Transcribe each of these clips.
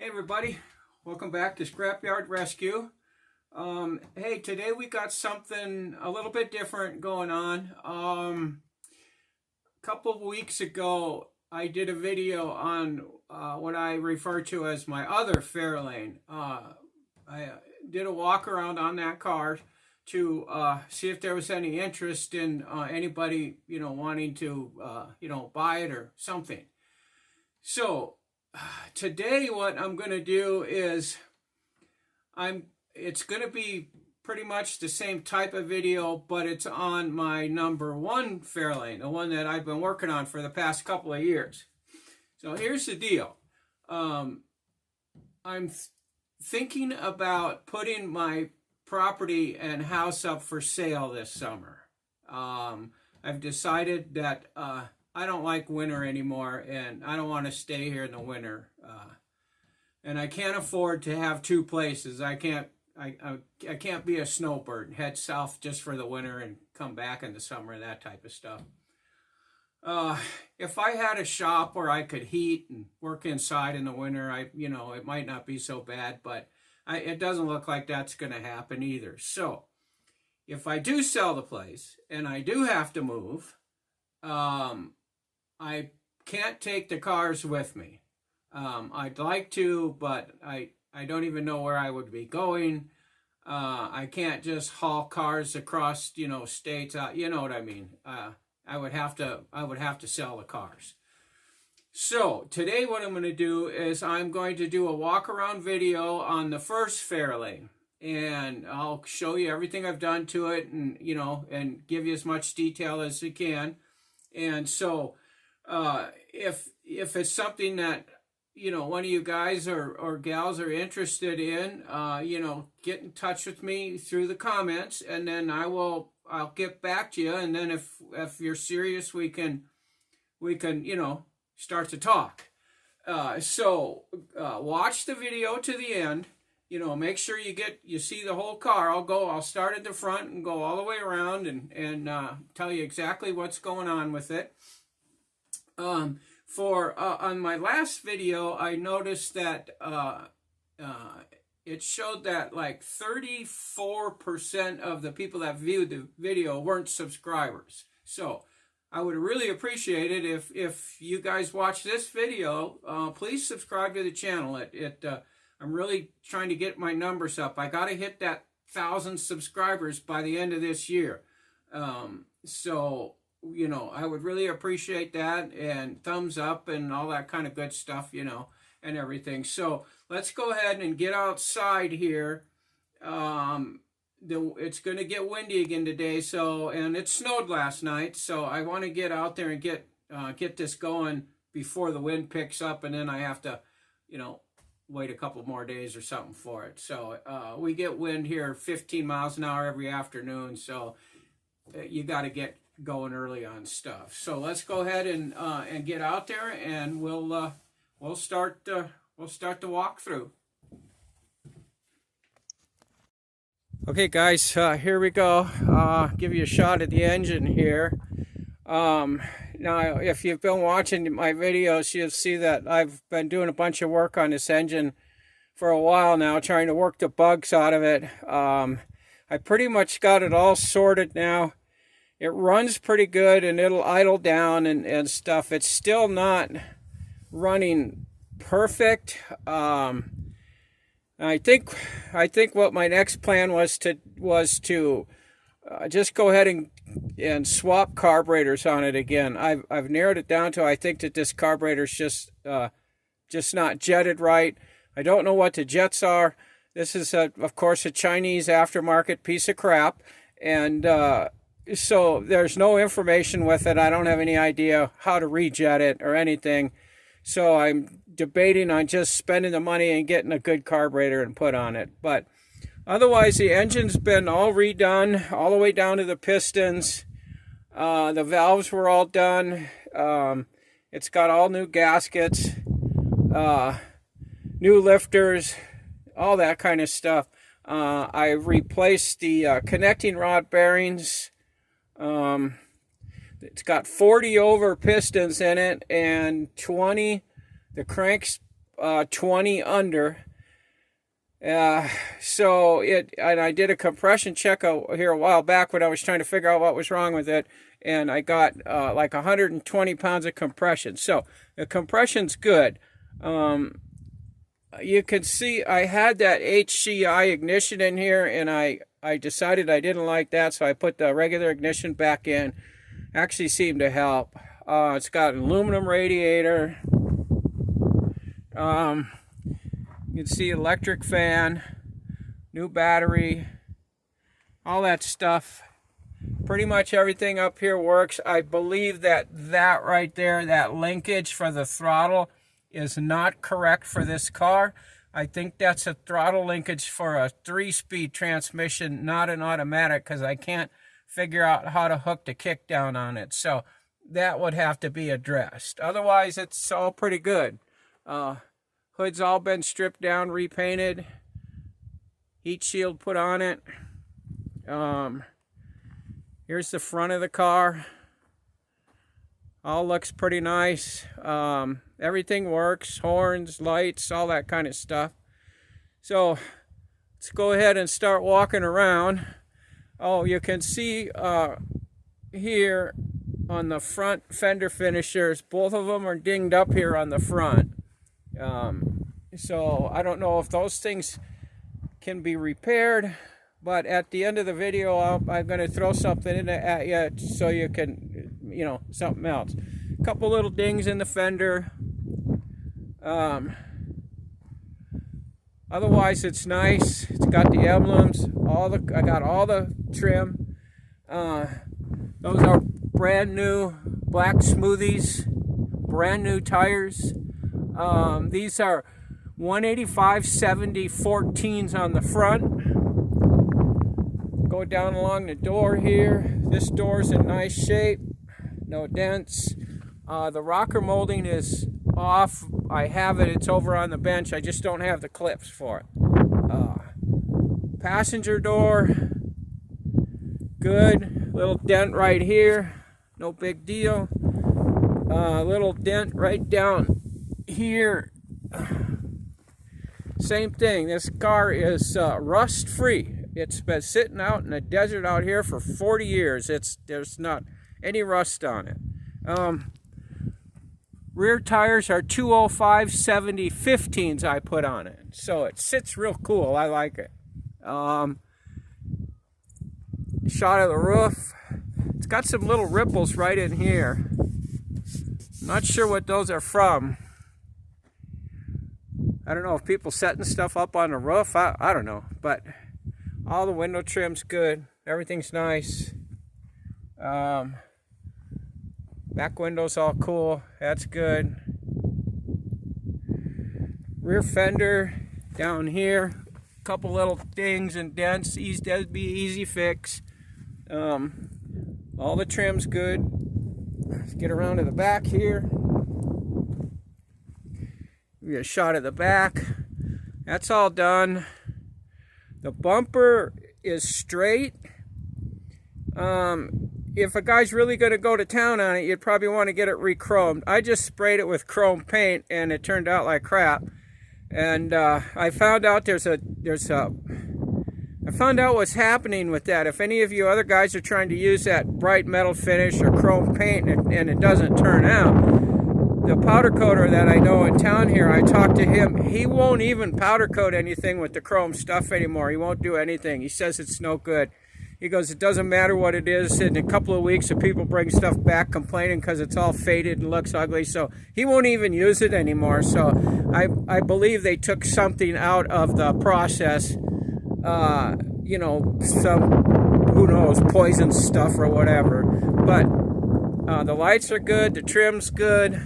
Hey everybody, welcome back to Scrapyard Rescue. Hey, today we got something a little bit different going on. A couple of weeks ago, I did a video on what I refer to as my other Fairlane. I did a walk around on that car to see if there was any interest in anybody, wanting to, buy it or something. So today what I'm going to do is it's going to be pretty much the same type of video, but it's on my number one Fairlane, the one that I've been working on for the past couple of years. So here's the deal. I'm thinking about putting my property and house up for sale this summer. I've decided that I don't like winter anymore, and I don't want to stay here in the winter. And I can't afford to have two places. I can't be a snowbird and head south just for the winter and come back in the summer, that type of stuff. If I had a shop where I could heat and work inside in the winter, it might not be so bad, but it doesn't look like that's going to happen either. So if I do sell the place and I do have to move, I can't take the cars with me. I'd like to, but I don't even know where I would be going. I can't just haul cars across, states. You know what I mean? I would have to sell the cars. So today what I'm going to do is I'm going to do a walk around video on the first Fairlane, and I'll show you everything I've done to it, and and give you as much detail as I can. And so if it's something that one of you guys or gals are interested in, get in touch with me through the comments, and then I'll get back to you. And then if you're serious, we can start to talk. So watch the video to the end. Make sure you see the whole car. I'll start at the front and go all the way around and tell you exactly what's going on with it. On my last video, I noticed that it showed that like 34% of the people that viewed the video weren't subscribers. So I would really appreciate it if you guys watch this video. Please subscribe to the channel. I'm really trying to get my numbers up. I got to hit that 1,000 subscribers by the end of this year. So I would really appreciate that, and thumbs up and all that kind of good stuff, and everything. So let's go ahead and get outside here. It's going to get windy again today, and it snowed last night, so I want to get out there and get this going before the wind picks up, and then I have to, wait a couple more days or something for it. So we get wind here 15 miles an hour every afternoon, so you got to get going early on stuff. So let's go ahead and get out there, and we'll start the walkthrough. Okay, guys, here we go. Give you a shot at the engine here. Now, if you've been watching my videos, you'll see that I've been doing a bunch of work on this engine for a while now, trying to work the bugs out of it. I pretty much got it all sorted now. It runs pretty good, and it'll idle down and stuff. It's still not running perfect. I think what my next plan was to just go ahead and swap carburetors on it again. I've narrowed it down to, I think that this carburetor's just not jetted right. I don't know what the jets are. This is of course a Chinese aftermarket piece of crap, and so there's no information with it. I don't have any idea how to rejet it or anything. So I'm debating on just spending the money and getting a good carburetor and put on it. But otherwise, the engine's been all redone, all the way down to the pistons. The valves were all done. It's got all new gaskets, new lifters, all that kind of stuff. I replaced the connecting rod bearings. It's got 40 over pistons in it, and 20, the cranks 20 under. So and I did a compression check here a while back when I was trying to figure out what was wrong with it, and I got like 120 pounds of compression. So the compression's good. You can see I had that HCI ignition in here, and I decided I didn't like that, so I put the regular ignition back in. Actually seemed to help. It's got an aluminum radiator. You can see electric fan, new battery, all that stuff. Pretty much everything up here works. I believe that right there, that linkage for the throttle, is not correct for this car. I think that's a throttle linkage for a 3-speed transmission, not an automatic, because I can't figure out how to hook the kick down on it. So that would have to be addressed. Otherwise, it's all pretty good. Hood's all been stripped down, repainted. Heat shield put on it. Here's the front of the car. All looks pretty nice. Everything works. Horns, lights, all that kind of stuff. So let's go ahead and start walking around. Oh, you can see here on the front fender finishers, both of them are dinged up here on the front. So I don't know if those things can be repaired, but at the end of the video I'm going to throw something in at you so you can, you know, something else. A couple little dings in the fender. Otherwise it's nice. It's got the emblems, I got all the trim. Those are brand new black smoothies, brand new tires. These are 185/70 14s on the front. Go down along the door here. This door's in nice shape, no dents. The rocker molding is off. I have it, it's over on the bench. I just don't have the clips for it. Passenger door, good. Little dent right here, no big deal. Little dent right down here. Same thing. This car is rust free. It's been sitting out in the desert out here for 40 years. There's not any rust on it. Rear tires are 205/70 15s I put on it, so it sits real cool. I like it. Shot of the roof. It's got some little ripples right in here. Not sure what those are from. I don't know if people setting stuff up on the roof. I don't know, but all the window trim's good. Everything's nice. Back window's all cool. That's good. Rear fender down here. Couple little dings and dents. That'd be easy fix. All the trim's good. Let's get around to the back here. We get a shot of the back. That's all done. The bumper is straight. If a guy's really going to go to town on it, you'd probably want to get it re-chromed. I just sprayed it with chrome paint, and it turned out like crap. And I found out I found out what's happening with that. If any of you other guys are trying to use that bright metal finish or chrome paint and it doesn't turn out, the powder coater that I know in town here, I talked to him, he won't even powder coat anything with the chrome stuff anymore. He won't do anything. He says it's no good. He goes, it doesn't matter what it is. In a couple of weeks, if people bring stuff back complaining because it's all faded and looks ugly, so he won't even use it anymore. So I believe they took something out of the process, you know, some, who knows, poison stuff or whatever. But the lights are good, the trim's good.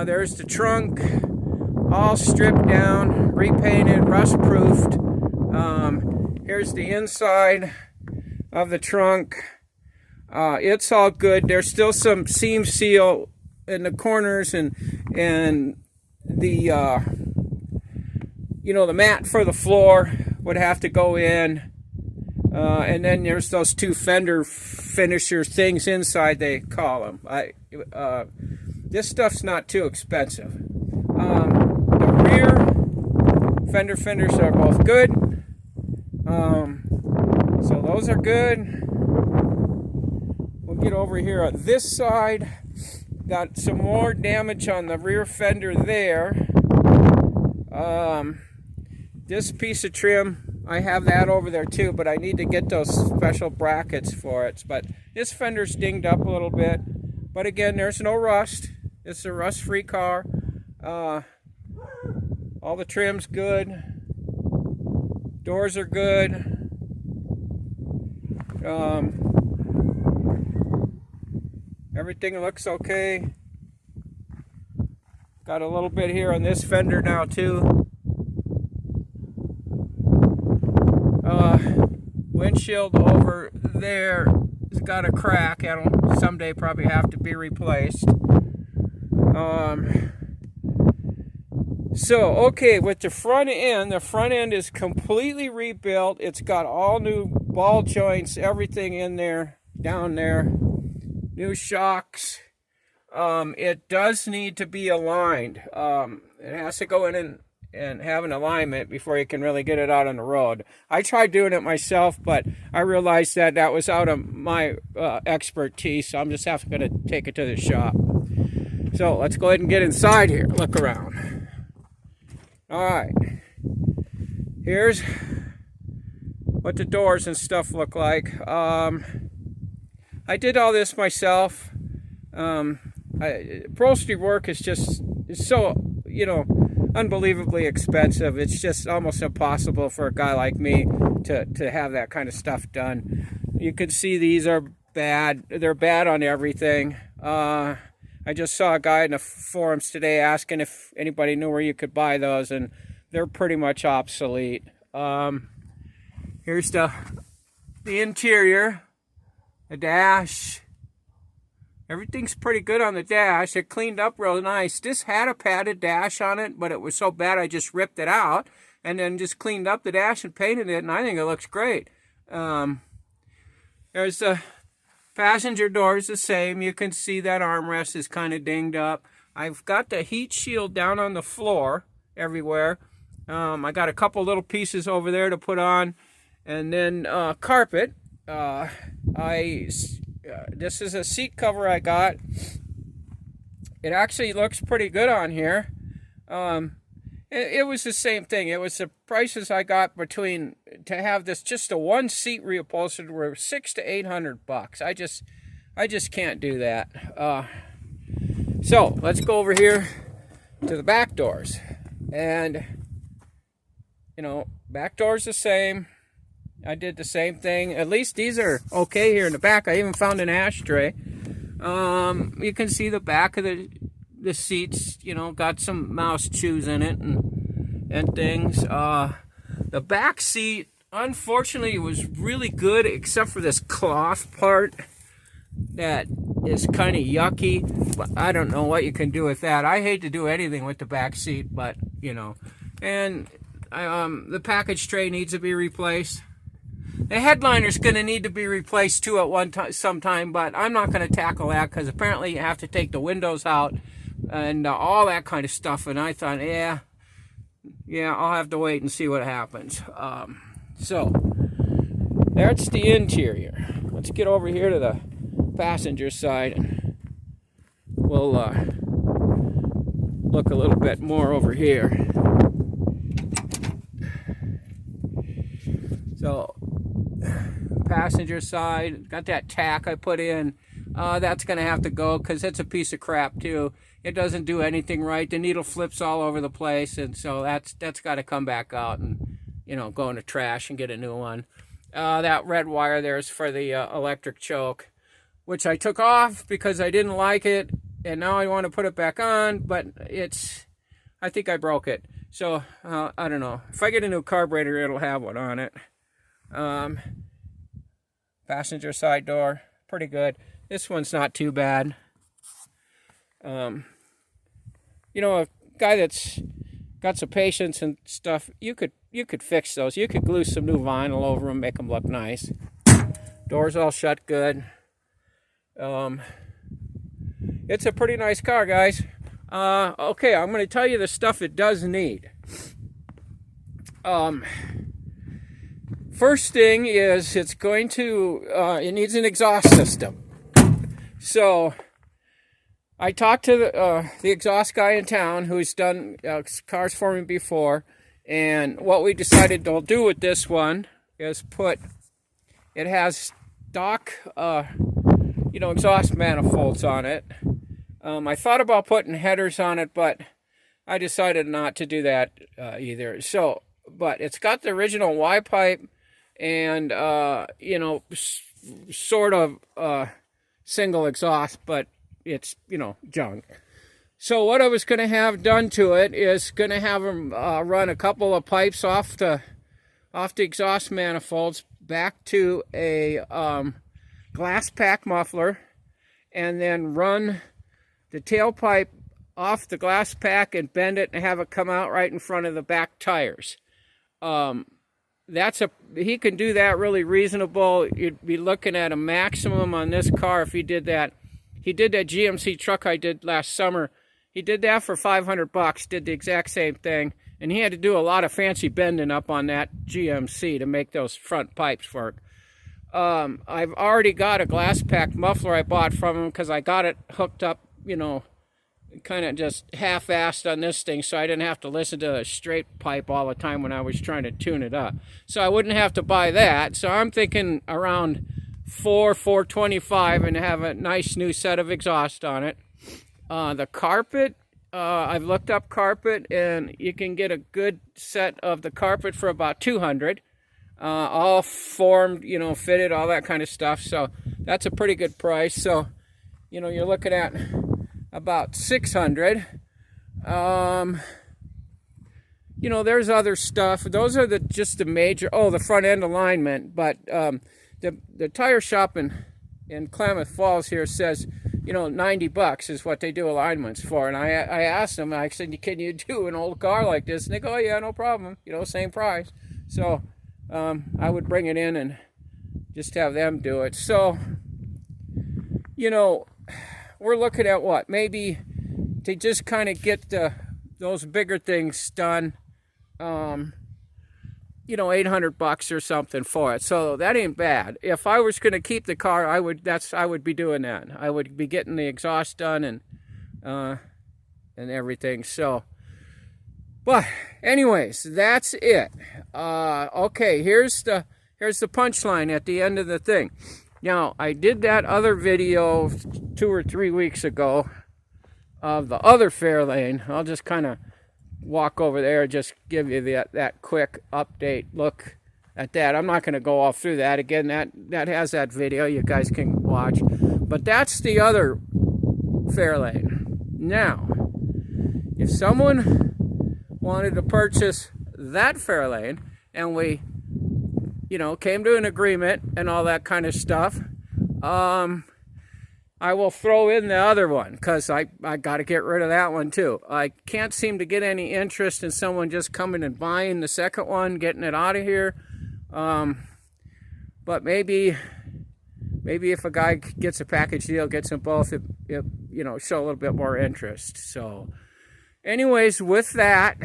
There's the trunk, all stripped down, repainted, rust-proofed. Here's the inside of the trunk. It's all good. There's still some seam seal in the corners, and the you know, the mat for the floor would have to go in. And then there's those two fender finisher things inside, they call them. This stuff's not too expensive. fenders are both good. So those are good. We'll get over here on this side. Got some more damage on the rear fender there. This piece of trim, I have that over there too, but I need to get those special brackets for it. But this fender's dinged up a little bit. But again, there's no rust. It's a rust-free car. All the trim's good. Doors are good. Everything looks okay. Got a little bit here on this fender now too. Windshield over there has got a crack. It'll someday probably have to be replaced. So, okay, with the front end is completely rebuilt. It's got all new ball joints, everything in there, down there. New shocks. It does need to be aligned. It has to go in and have an alignment before you can really get it out on the road. I tried doing it myself, but I realized that was out of my expertise, so I'm just going to take it to the shop. So let's go ahead and get inside here. Look around. All right. Here's what the doors and stuff look like. I did all this myself. Upholstery work is just so, unbelievably expensive. It's just almost impossible for a guy like me to have that kind of stuff done. You can see these are bad. They're bad on everything. I just saw a guy in the forums today asking if anybody knew where you could buy those, and they're pretty much obsolete. Here's the interior, the dash. Everything's pretty good on the dash. It cleaned up real nice. This had a padded dash on it, but it was so bad I just ripped it out and then just cleaned up the dash and painted it, and I think it looks great. There's the passenger doors the same. You can see that armrest is kind of dinged up. I've got the heat shield down on the floor everywhere. I got a couple little pieces over there to put on, and then carpet. This is a seat cover I got. It actually looks pretty good on here. It was the same thing. It was the prices I got to have this just a one seat reupholstered were $600 to $800. I just can't do that. So let's go over here to the back doors, and back doors the same. I did the same thing. At least these are okay here in the back. I even found an ashtray. You can see the back of the seats, got some mouse chews in it and things. The back seat, unfortunately, was really good except for this cloth part that is kind of yucky. But I don't know what you can do with that. I hate to do anything with the back seat, but and the package tray needs to be replaced. The headliner's going to need to be replaced too at sometime, but I'm not going to tackle that because apparently you have to take the windows out and all that kind of stuff. And I thought, yeah, I'll have to wait and see what happens. So that's the interior. Let's get over here to the passenger side, and we'll look a little bit more over here. So passenger side, got that tack I put in. That's going to have to go because it's a piece of crap too. It doesn't do anything right. The needle flips all over the place, and so that's got to come back out and go in the trash and get a new one. That red wire there is for the electric choke, which I took off because I didn't like it, and now I want to put it back on, but I think I broke it. So I don't know. If I get a new carburetor, it'll have one on it. Passenger side door, pretty good. This one's not too bad. A guy that's got some patience and stuff, you could fix those. You could glue some new vinyl over them, make them look nice. Doors all shut good. It's a pretty nice car, guys. Okay, I'm going to tell you the stuff it does need. First thing is it needs an exhaust system. So I talked to the exhaust guy in town who's done cars for me before, and what we decided to do with this one is it has stock exhaust manifolds on it. I thought about putting headers on it, but I decided not to do that either. So, but it's got the original Y pipe and sort of single exhaust, but it's junk. So what I was going to have done to it is going to have them run a couple of pipes off the exhaust manifolds back to a glass pack muffler, and then run the tailpipe off the glass pack and bend it and have it come out right in front of the back tires. He can do that really reasonable. You'd be looking at a maximum on this car if he did that. He did that GMC truck I did last summer. He did that for $500, did the exact same thing, and he had to do a lot of fancy bending up on that GMC to make those front pipes work. I've already got a glass pack muffler I bought from him because I got it hooked up, kind of just half-assed on this thing, so I didn't have to listen to a straight pipe all the time when I was trying to tune it up. So I wouldn't have to buy that. So I'm thinking around $425 and have a nice new set of exhaust on it. The carpet, I've looked up carpet, and you can get a good set of the carpet for about $200. All formed, fitted, all that kind of stuff. So that's a pretty good price. So, you're looking at about $600. There's other stuff. Those are just the major. Oh, the front end alignment. But the tire shop in Klamath Falls here says, $90 is what they do alignments for. And I asked them. I said, "Can you do an old car like this?" And they go, "Oh, yeah, no problem. Same price." So I would bring it in and just have them do it. So, we're looking at what? Maybe to just kind of get those bigger things done, $800 or something for it. So that ain't bad. If I was going to keep the car, I would be doing that. I would be getting the exhaust done and everything. So, but anyways, that's it. Okay, here's the punchline at the end of the thing. Now, I did that other video 2 or 3 weeks ago of the other Fairlane. I'll just kind of walk over there and just give you that quick update look at that. I'm not going to go all through that. Again, that has that video you guys can watch. But that's the other Fairlane. Now, if someone wanted to purchase that Fairlane and we came to an agreement and all that kind of stuff, I will throw in the other one because I got to get rid of that one too. I can't seem to get any interest in someone just coming and buying the second one, getting it out of here. But maybe if a guy gets a package deal, gets them both, show a little bit more interest. So anyways, with that,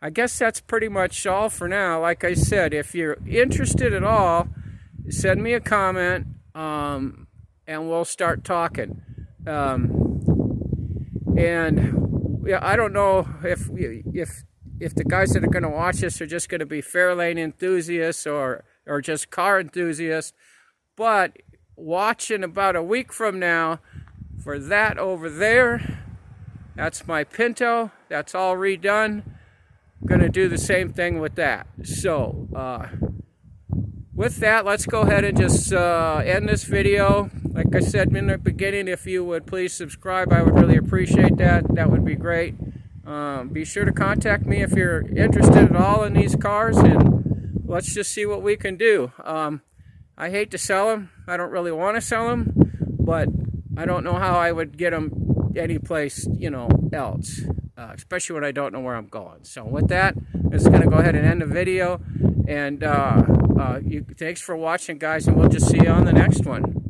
I guess that's pretty much all for now. Like I said, if you're interested at all, send me a comment, and we'll start talking. And yeah, I don't know if the guys that are going to watch this are just going to be Fairlane enthusiasts or just car enthusiasts. But watch in about a week from now for that over there. That's my Pinto. That's all redone. Going to do the same thing with that. So with that, let's go ahead and just end this video. Like I said in the beginning, if you would please subscribe, I would really appreciate that. That would be great. Be sure to contact me if you're interested at all in these cars, and let's just see what we can do. I hate to sell them. I don't really want to sell them, but I don't know how I would get them anyplace, else. Especially when I don't know where I'm going. So with that, I'm just going to go ahead and end the video. And thanks for watching, guys, and we'll just see you on the next one.